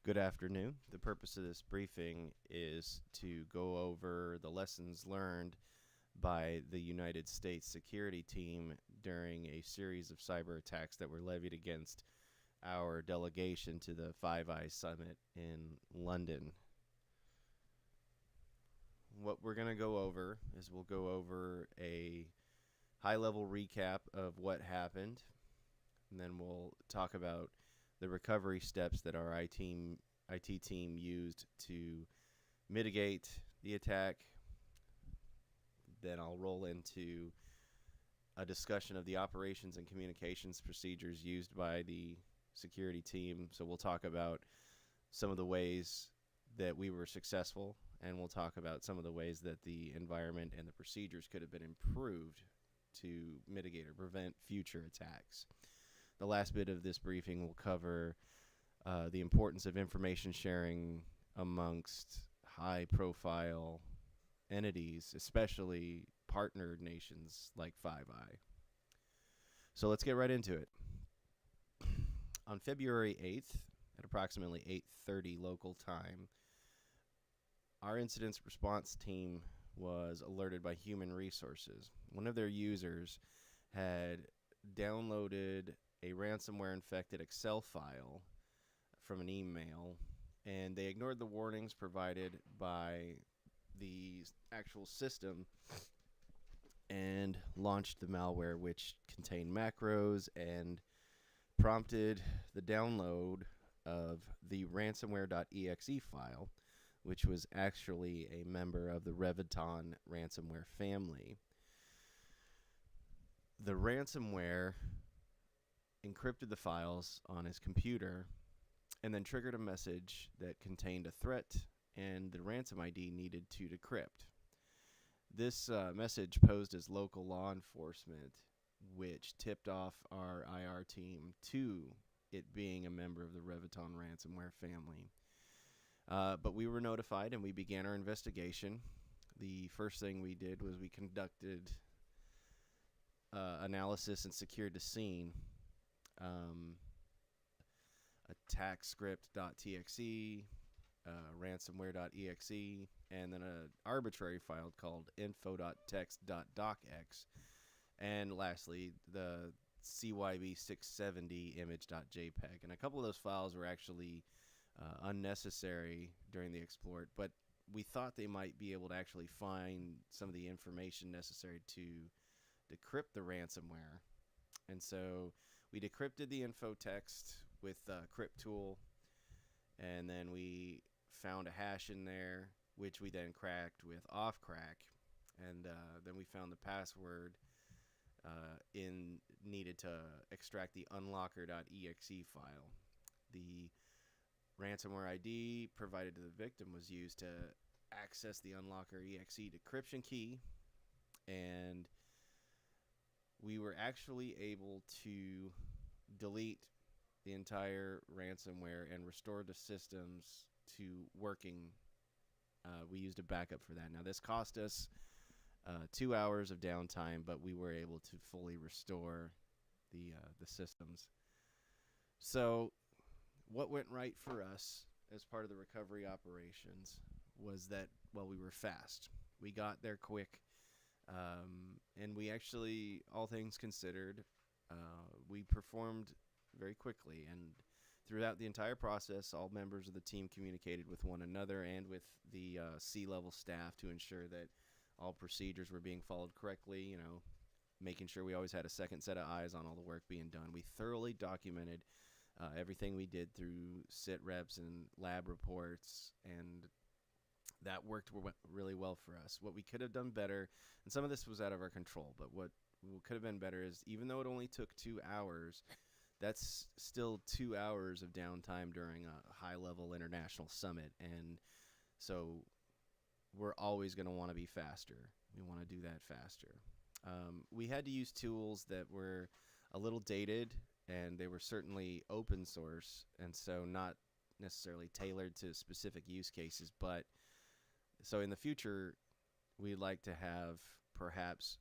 Good afternoon. The purpose of this briefing is to go over the lessons learned by the United States security team during a series of cyber attacks that were levied against our delegation to the Five Eyes Summit in London. What we're going to go over is we'll go over a high-level recap of what happened, and then we'll talk about the recovery steps that our IT team used to mitigate the attack. Then I'll roll into a discussion of the operations and communications procedures used by the security team. So we'll talk about some of the ways that we were successful, and we'll talk about some of the ways that the environment and the procedures could have been improved to mitigate or prevent future attacks. The last bit of this briefing will cover the importance of information sharing amongst high-profile entities, especially partnered nations like Five Eye. So let's get right into it. On February 8th, at approximately 8:30 local time, our incident response team was alerted by Human Resources. One of their users had downloaded a ransomware-infected Excel file from an email, and they ignored the warnings provided by the actual system and launched the malware, which contained macros and prompted the download of the ransomware.exe file, which was actually a member of the Reviton ransomware family. The ransomware encrypted the files on his computer and then triggered a message that contained a threat, and the ransom ID needed to decrypt. This message posed as local law enforcement, which tipped off our IR team to it being a member of the Reviton ransomware family. But we were notified, and we began our investigation. The first thing we did was we conducted analysis and secured the scene. Attackscript.txe, ransomware.exe, and then an arbitrary file called info.text.docx, and lastly the CYB670 image.jpg. And a couple of those files were actually unnecessary during the exploit, but we thought they might be able to actually find some of the information necessary to decrypt the ransomware. And so we decrypted the info text with CryptTool, and then we found a hash in there, which we then cracked with offcrack, and then we found the password needed to extract the unlocker.exe file. The ransomware ID provided to the victim was used to access the unlocker.exe decryption key, and we were actually able to delete the entire ransomware and restore the systems to working. We used a backup for that. Now, this cost us 2 hours of downtime, but we were able to fully restore the systems. So what went right for us as part of the recovery operations was that, well, we were fast. We got there quick, and we actually, all things considered, we performed very quickly. And throughout the entire process, all members of the team communicated with one another and with the C-level staff to ensure that all procedures were being followed correctly, making sure we always had a second set of eyes on all the work being done. We thoroughly documented everything we did through sit reps and lab reports, and that worked really well for us. What we could have done better, and some of this was out of our control, but what could have been better is, even though it only took 2 hours, that's still 2 hours of downtime during a high-level international summit, and so we're always going to want to be faster. We want to do that faster. We had to use tools that were a little dated, and they were certainly open source, and so not necessarily tailored to specific use cases. But so in the future, we'd like to have perhaps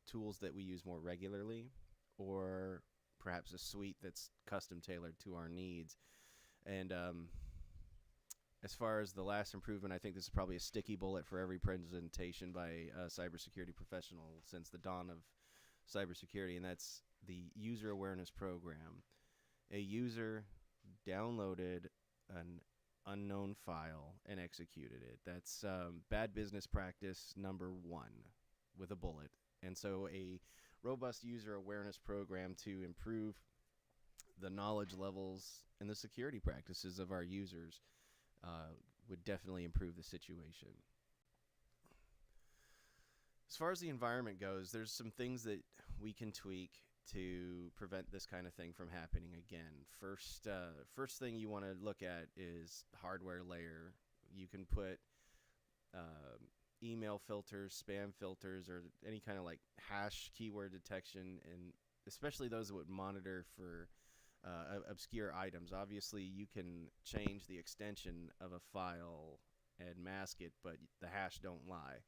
tools that we use more regularly, or perhaps a suite that's custom tailored to our needs. And as far as the last improvement, I think this is probably a sticky bullet for every presentation by a cybersecurity professional since the dawn of cybersecurity, and that's the user awareness program. A user downloaded an unknown file and executed it. That's bad business practice number one with a bullet. And so a robust user awareness program to improve the knowledge levels and the security practices of our users would definitely improve the situation. As far as the environment goes, there's some things that we can tweak to prevent this kind of thing from happening again. First thing you want to look at is hardware layer. You can put email filters, spam filters, or any kind of like hash keyword detection, and especially those that would monitor for obscure items. Obviously, you can change the extension of a file and mask it, but the hash don't lie.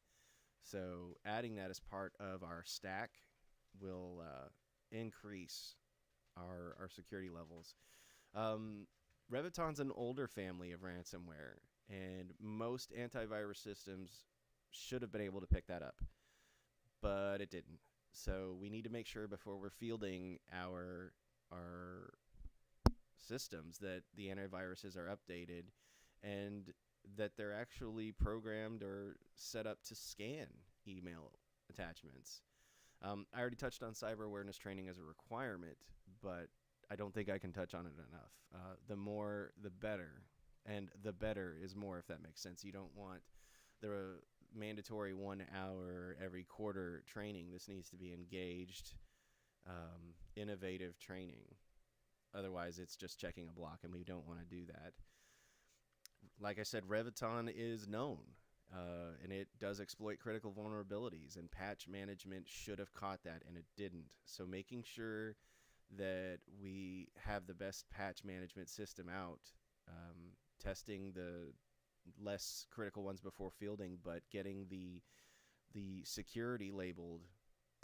So adding that as part of our stack will increase our security levels. Reviton's an older family of ransomware, and most antivirus systems should have been able to pick that up, but it didn't. So we need to make sure before we're fielding our systems that the antiviruses are updated and that they're actually programmed or set up to scan email attachments. I already touched on cyber awareness training as a requirement, but I don't think I can touch on it enough. The more, the better. And the better is more, if that makes sense. You don't want the mandatory 1 hour every quarter training. This needs to be engaged, innovative training. Otherwise, it's just checking a block, and we don't want to do that. Like I said, Reviton is known, and it does exploit critical vulnerabilities, and patch management should have caught that, and it didn't. So making sure that we have the best patch management system out, testing the less critical ones before fielding, but getting the security labeled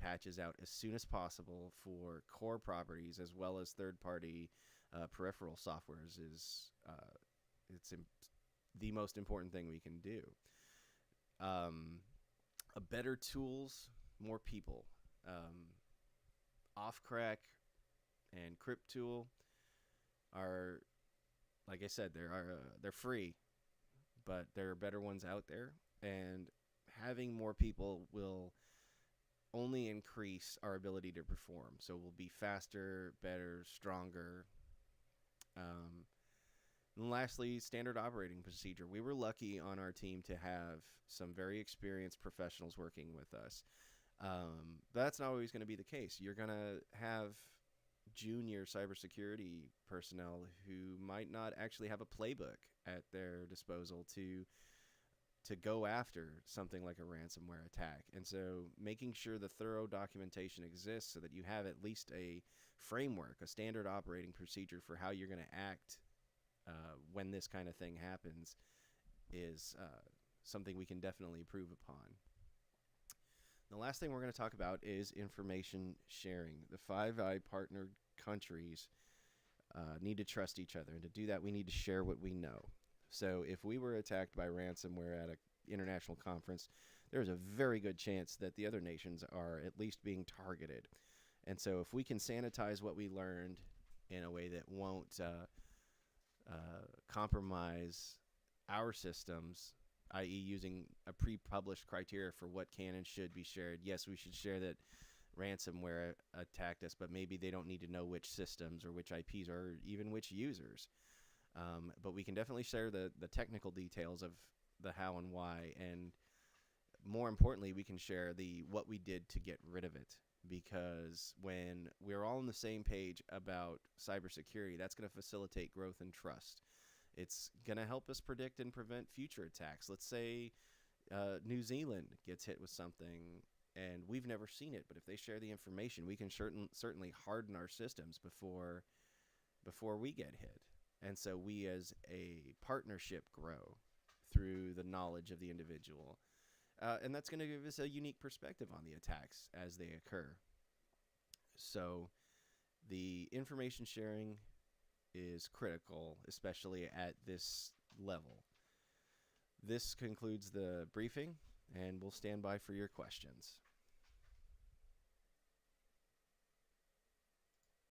patches out as soon as possible for core properties as well as third-party peripheral softwares is the most important thing we can do. A better tools, more people. Offcrack and CryptTool are, like I said, they're free, but there are better ones out there, and having more people will only increase our ability to perform. So we'll be faster, better, stronger. And lastly, standard operating procedure. We were lucky on our team to have some very experienced professionals working with us. But that's not always going to be the case. You're going to have junior cybersecurity personnel who might not actually have a playbook at their disposal to go after something like a ransomware attack. And so making sure the thorough documentation exists so that you have at least a framework, a standard operating procedure for how you're going to act when this kind of thing happens is something we can definitely improve upon. The last thing we're going to talk about is information sharing. The Five Eyes partner countries need to trust each other, and to do that we need to share what we know. So if we were attacked by ransomware at an international conference, there's a very good chance that the other nations are at least being targeted. And so if we can sanitize what we learned in a way that won't compromise our systems, i.e. using a pre-published criteria for what can and should be shared. Yes, we should share that ransomware attacked us, but maybe they don't need to know which systems or which IPs or even which users. But we can definitely share the technical details of the how and why, and more importantly, we can share the what we did to get rid of it. Because when we're all on the same page about cybersecurity, that's going to facilitate growth and trust. It's going to help us predict and prevent future attacks. Let's say New Zealand gets hit with something and we've never seen it, but if they share the information, we can certainly harden our systems before we get hit. And so we as a partnership grow through the knowledge of the individual. And that's going to give us a unique perspective on the attacks as they occur. So the information sharing is critical, especially at this level. This concludes the briefing, and we'll stand by for your questions.